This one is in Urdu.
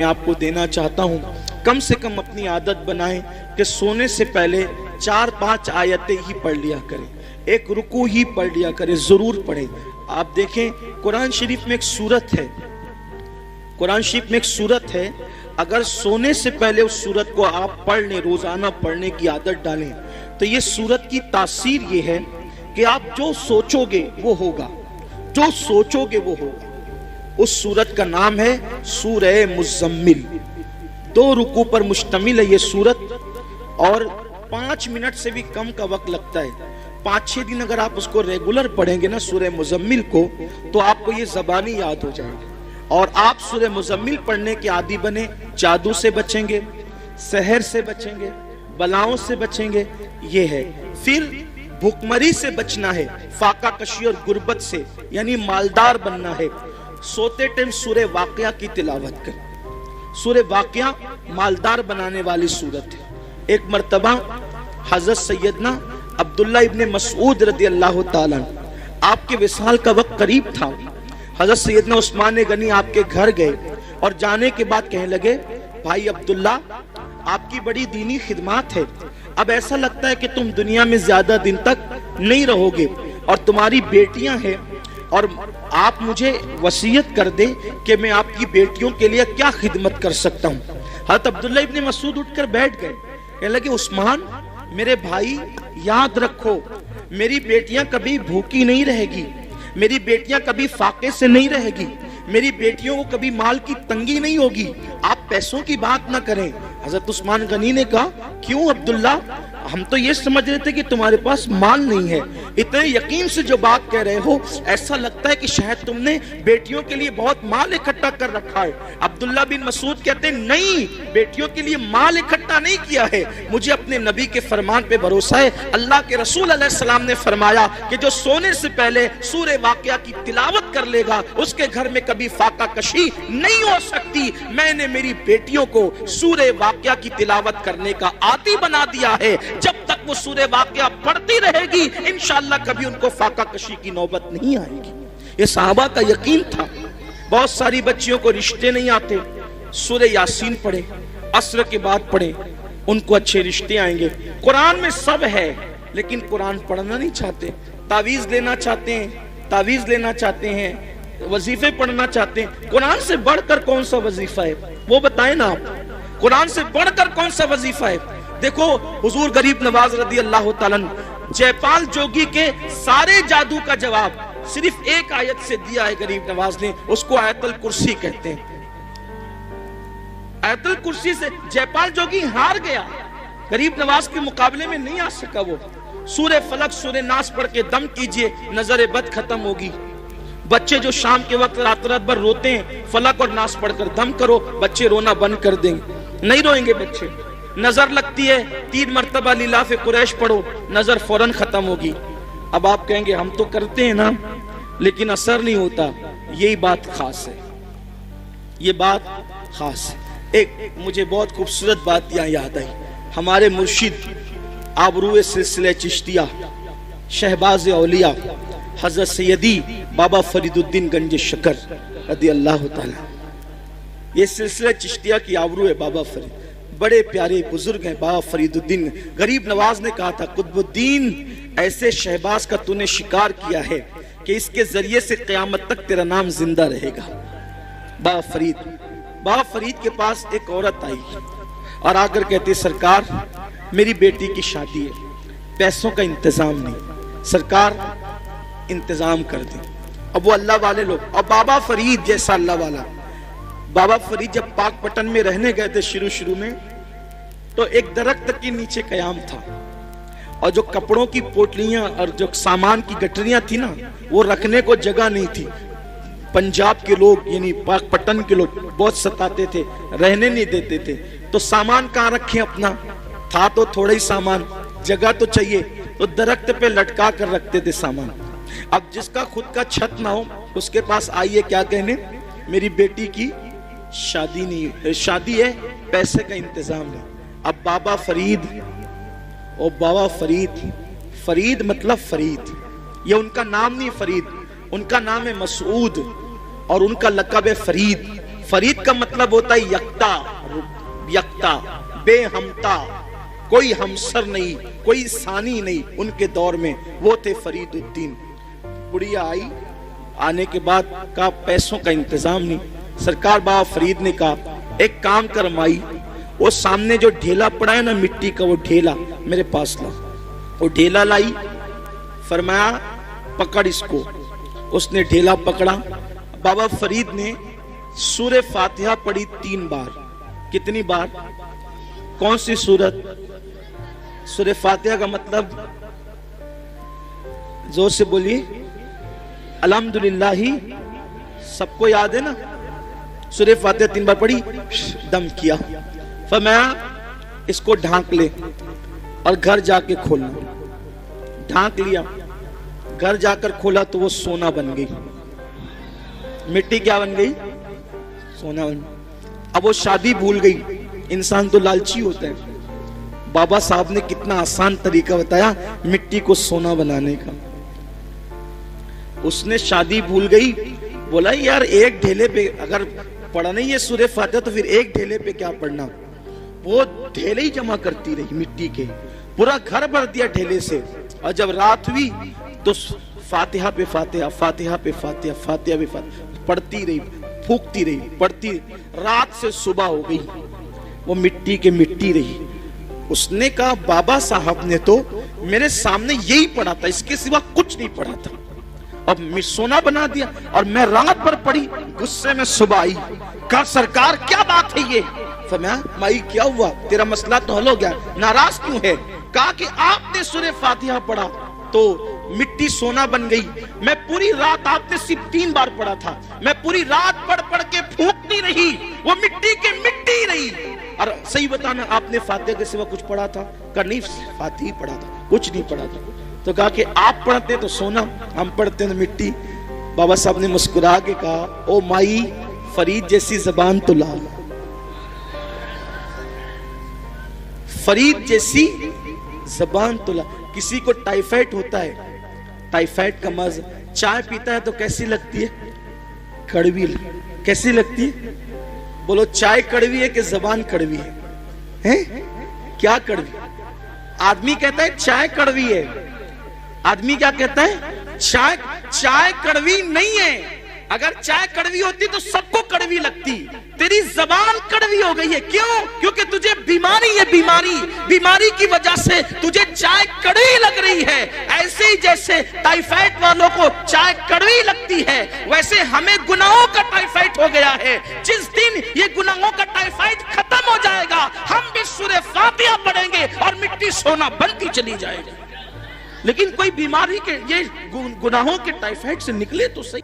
میں آپ کو دینا چاہتا ہوں، کم سے کم اپنی عادت بنائیں کہ سونے سے پہلے 4-5 آیتیں ہی پڑھ لیا کریں، ایک رکوع ہی پڑھ لیا کریں، ضرور پڑھیں۔ آپ دیکھیں قرآن شریف میں ایک سورت ہے، قرآن شریف میں ایک سورت ہے، اگر سونے سے پہلے اس سورت کو آپ پڑھ لیں، روزانہ پڑھنے کی عادت ڈالیں، تو یہ سورت کی تاثیر یہ ہے کہ آپ جو سوچو گے وہ ہوگا، جو سوچو گے وہ ہوگا۔ اس سورت کا نام ہے سورہ مزمل، 2 رکوع پر مشتمل ہے یہ سورت، اور 5 منٹ سے بھی کم کا وقت لگتا ہے۔ 5-6 دن اگر آپ اس کو ریگولر پڑھیں گے نا سورہ مزمل کو، تو آپ کو یہ زبانی یاد ہو جائے گی، اور آپ سورہ مزمل پڑھنے کے عادی بنے، جادو سے بچیں گے، سحر سے بچیں گے، بلاؤں سے بچیں گے، یہ ہے۔ پھر بھوکمری سے بچنا ہے، فاقہ کشی اور غربت سے، یعنی مالدار بننا ہے۔ سوتے ٹائم سورہ واقعہ کی تلاوت کریں، سورہ واقعہ مالدار بنانے والی سورت ہے۔ ایک مرتبہ حضرت سیدنا عبداللہ ابن مسعود رضی اللہ تعالیٰ عنہ، آپ کے وصال کا وقت قریب تھا، حضرت سیدنا عثمان غنی آپ کے گھر گئے، اور جانے کے بعد کہنے لگے، بھائی عبداللہ آپ کی بڑی دینی خدمات ہے، اب ایسا لگتا ہے کہ تم دنیا میں زیادہ دن تک نہیں رہو گے، اور تمہاری بیٹیاں ہیں، اور آپ مجھے وصیت کر دیں کہ میں آپ کی بیٹیوں کے لیے کیا خدمت کر سکتا ہوں۔ حضرت عبداللہ ابن مسعود اٹھ کر بیٹھ گئے، کہنے لگے عثمان میرے بھائی یاد رکھو، میری بیٹیاں کبھی بھوکی نہیں رہے گی، میری بیٹیاں کبھی فاقے سے نہیں رہے گی، میری بیٹیوں کو کبھی مال کی تنگی نہیں ہوگی، آپ پیسوں کی بات نہ کریں۔ حضرت عثمان غنی نے کہا کیوں عبداللہ، ہم تو یہ سمجھ رہے تھے کہ تمہارے پاس مال نہیں ہے، اتنے یقین سے جو بات کہہ رہے ہو ایسا لگتا ہے کہ شاید تم نے بیٹیوں کے لیے بہت مال اکٹھا کر رکھا ہے۔ عبداللہ بن مسعود کہتے ہیں نہیں، بیٹیوں کے لیے مال اکٹھا نہیں کیا ہے، مجھے اپنے نبی کے فرمان پہ بھروسہ ہے۔ اللہ کے رسول علیہ السلام نے فرمایا کہ جو سونے سے پہلے سورہ واقعہ کی تلاوت کر لے گا اس کے گھر میں کبھی فاقہ کشی نہیں ہو سکتی۔ میں نے میری بیٹیوں کو سورہ واقعہ کی تلاوت کرنے کا عادی بنا دیا ہے، جب تک وہ سورہ واقعہ پڑھتی رہے گی انشاءاللہ کبھی ان کو فاقہ کشی کی نوبت نہیں آئے گی۔ یہ صحابہ کا یقین تھا۔ بہت ساری بچیوں کو رشتے نہیں آتے، سورہ یاسین پڑھے، عصر کے بعد پڑھے، ان کو اچھے رشتے آئیں گے۔ قرآن میں سب ہے لیکن قرآن پڑھنا نہیں چاہتے، تعویذ لینا چاہتے ہیں، تعویذ لینا چاہتے ہیں، وظیفے پڑھنا چاہتے ہیں۔ قرآن سے بڑھ کر کون سا وظیفہ ہے وہ بتائیں نا آپ، قرآن سے بڑھ کر کون سا وظیفہ ہے؟ دیکھو حضور غریب نواز رضی اللہ تعالیٰ عنہ جے پال جوگی کے سارے جادو کا جواب صرف ایک آیت سے دیا ہے غریب نواز نے، اس کو آیت الکرسی کہتے ہیں۔ آیت الکرسی سے جے پال جوگی ہار گیا، غریب نواز کے مقابلے میں نہیں آ سکا۔ وہ سورہ فلق سورہ ناس پڑھ کے دم کیجئے، نظر بد ختم ہوگی۔ بچے جو شام کے وقت رات رات بھر روتے ہیں، فلق اور ناس پڑھ کر دم کرو، بچے رونا بند کر دیں گے، نہیں روئیں گے بچے۔ نظر لگتی ہے 3 مرتبہ لیلاف قریش پڑھو، نظر فوراً ختم ہوگی۔ اب آپ کہیں گے ہم تو کرتے ہیں نا لیکن اثر نہیں ہوتا، یہی بات خاص ہے، یہ بات خاص ہے۔ ایک مجھے بہت خوبصورت بات یہاں یاد آئی، ہمارے مرشد آبرو سلسلہ چشتیہ شہباز اولیاء حضرت سیدی بابا فرید الدین گنج شکر رضی اللہ تعالیٰ، یہ سلسلہ چشتیہ کی آبرو ہے بابا فرید، بڑے پیارے بزرگ ہیں بابا فرید الدین۔ غریب نواز نے کہا تھا قطب الدین ایسے شہباز کا تو نے شکار کیا ہے کہ اس کے ذریعے سے قیامت تک تیرا نام زندہ رہے گا۔ بابا فرید کے پاس ایک عورت آئی اور آ کر کہتی سرکار میری بیٹی کی شادی ہے، پیسوں کا انتظام نہیں، سرکار انتظام کر دیں۔ اب وہ اللہ والے لوگ، اور بابا فرید جیسا اللہ والا، بابا فرید جب پاک پٹن میں رہنے گئے تھے شروع میں تو ایک درخت کے نیچے قیام تھا، اور جو کپڑوں کی پوٹلیاں اور جو سامان کی گٹریاں تھی نا وہ رکھنے کو جگہ نہیں تھی۔ پنجاب کے لوگ یعنی پاک پٹن کے لوگ بہت ستاتے تھے، رہنے نہیں دیتے تھے، تو سامان کہاں رکھیں اپنا، تھا تو تھوڑا ہی سامان، جگہ تو چاہیے، تو درخت پہ لٹکا کر رکھتے تھے سامان۔ اب جس کا خود کا چھت نہ ہو اس کے پاس آئیے کیا کہنے، میری بیٹی کی شادی نہیں، شادی ہے پیسے کا انتظام نہیں۔ اب بابا فرید، اور بابا فرید، فرید مطلب فرید، یہ ان کا نام نہیں فرید، ان کا نام ہے مسعود، اور ان کا لقب ہے فرید۔ فرید کا مطلب ہوتا ہے یکتا، یکتا، بے ہمتا، کوئی ہمسر نہیں، کوئی ثانی نہیں ان کے دور میں، وہ تھے فرید الدین۔ بڑھیا آئی، آنے کے بعد کہا پیسوں کا انتظام نہیں، سرکار بابا فرید نے کہا ایک کام کر مائی، وہ سامنے جو ڈھیلا پڑا ہے نا مٹی کا، وہ ڈھیلا میرے پاس لا۔ وہ ڈھیلا لائی، فرمایا پکڑ اس کو۔ اس نے ڈھیلا پکڑا، بابا فرید نے سورہ فاتحہ پڑھی 3 بار۔ کتنی بار؟ کون سی سورت؟ سورہ فاتحہ کا مطلب زور سے بولیے، الحمدللہ ہی سب کو یاد ہے نا؟ سورہ فاتحہ 3 بار پڑھی، دم کیا، فرمایا اس کو ڈھانک لے اور گھر جا کے کھولنا۔ ڈھانک لیا، گھر جا کر کھولا تو وہ سونا بن گئی۔ مٹی کیا بن گئی؟ سونا بن گئی۔ اب وہ شادی بھول گئی، انسان تو لالچی ہوتا ہے۔ بابا صاحب نے کتنا آسان طریقہ بتایا مٹی کو سونا بنانے کا۔ اس نے شادی بھول گئی، بولا یار ایک ڈھیلے پہ اگر پڑھا نہیں ہے سورہ فاتحہ تو پھر ایک ڈھیلے پہ کیا پڑھنا۔ وہ ڈھیلے ہی جمع کرتی رہی مٹی کے، پورا گھر بھر دیا ڈھیلے سے، اور جب رات ہوئی تو فاتحہ پہ فاتحہ، فاتحہ پہ فاتحہ، فاتحہ پہ فاتحہ پڑھتی رہی، پھونکتی رہی، پڑھتی رہی، رات سے صبح ہو گئی، وہ مٹی کے مٹی رہی۔ اس نے کہا بابا صاحب نے تو میرے سامنے یہی پڑھا تھا، اس کے سوا کچھ نہیں پڑھا تھا، اب سونا بنا دیا، اور میں رات بھر پڑھی، غصے میں صبح آئی، کہا سرکار کیا بات ہے یہ؟ فرمایا مائی کیا ہوا، تیرا مسئلہ تو حل ہو گیا، ناراض کیوں ہے؟ کہا کہ آپ نے سورہ فاتحہ پڑھا تو مٹی سونا بن گئی، میں پوری رات، آپ نے صرف 3 بار پڑھا تھا، میں پوری رات پڑھ پڑھ کے پھونکتی رہی، وہ مٹی کے مٹی رہی۔ اور صحیح بتانا آپ نے فاتحہ کے سوا کچھ پڑھا تھا؟ کہا نہیں فاتحہ ہی پڑھا تھا، کچھ نہیں پڑھا تھا۔ تو کہا کہ آپ پڑھتے تو سونا، ہم پڑھتے تو مٹی۔ بابا صاحب نے مسکرا کے کہا او مائی فرید جیسی زبان تو لا، فرید جیسی زبان تو لا۔ کسی کو ٹائیفائڈ ہوتا ہے، ٹائیفائڈ کا مرض، چائے پیتا ہے تو کیسی لگتی ہے؟ کڑوی۔ کیسی لگتی ہے؟ بولو چائے کڑوی ہے کہ زبان کڑوی ہے؟ کیا کڑوی؟ آدمی کہتا ہے چائے کڑوی ہے، آدمی کیا کہتا ہے؟ چائے کڑوی نہیں ہے۔ اگر چائے کڑوی ہوتی تو سب کو کڑوی لگتی، تیری زبان کڑوی ہو گئی ہے۔ کیوں؟ کیونکہ تجھے بیماری ہے، بیماری کی وجہ سے تجھے چائے کڑوی لگ رہی ہے۔ ایسے ہی جیسے ٹائیفائڈ والوں کو چائے کڑوی لگتی ہے، ویسے ہمیں گناہوں کا ٹائیفائڈ ہو گیا ہے۔ جس دن یہ گناہوں کا ٹائیفائڈ ختم ہو جائے گا، ہم بھی سورہ فاتحہ پڑھیں گے اور مٹی سونا بنتی چلی جائے گی۔ لیکن کوئی بیماری کے، یہ گناہوں کے ٹائیفائڈ سے نکلے تو صحیح۔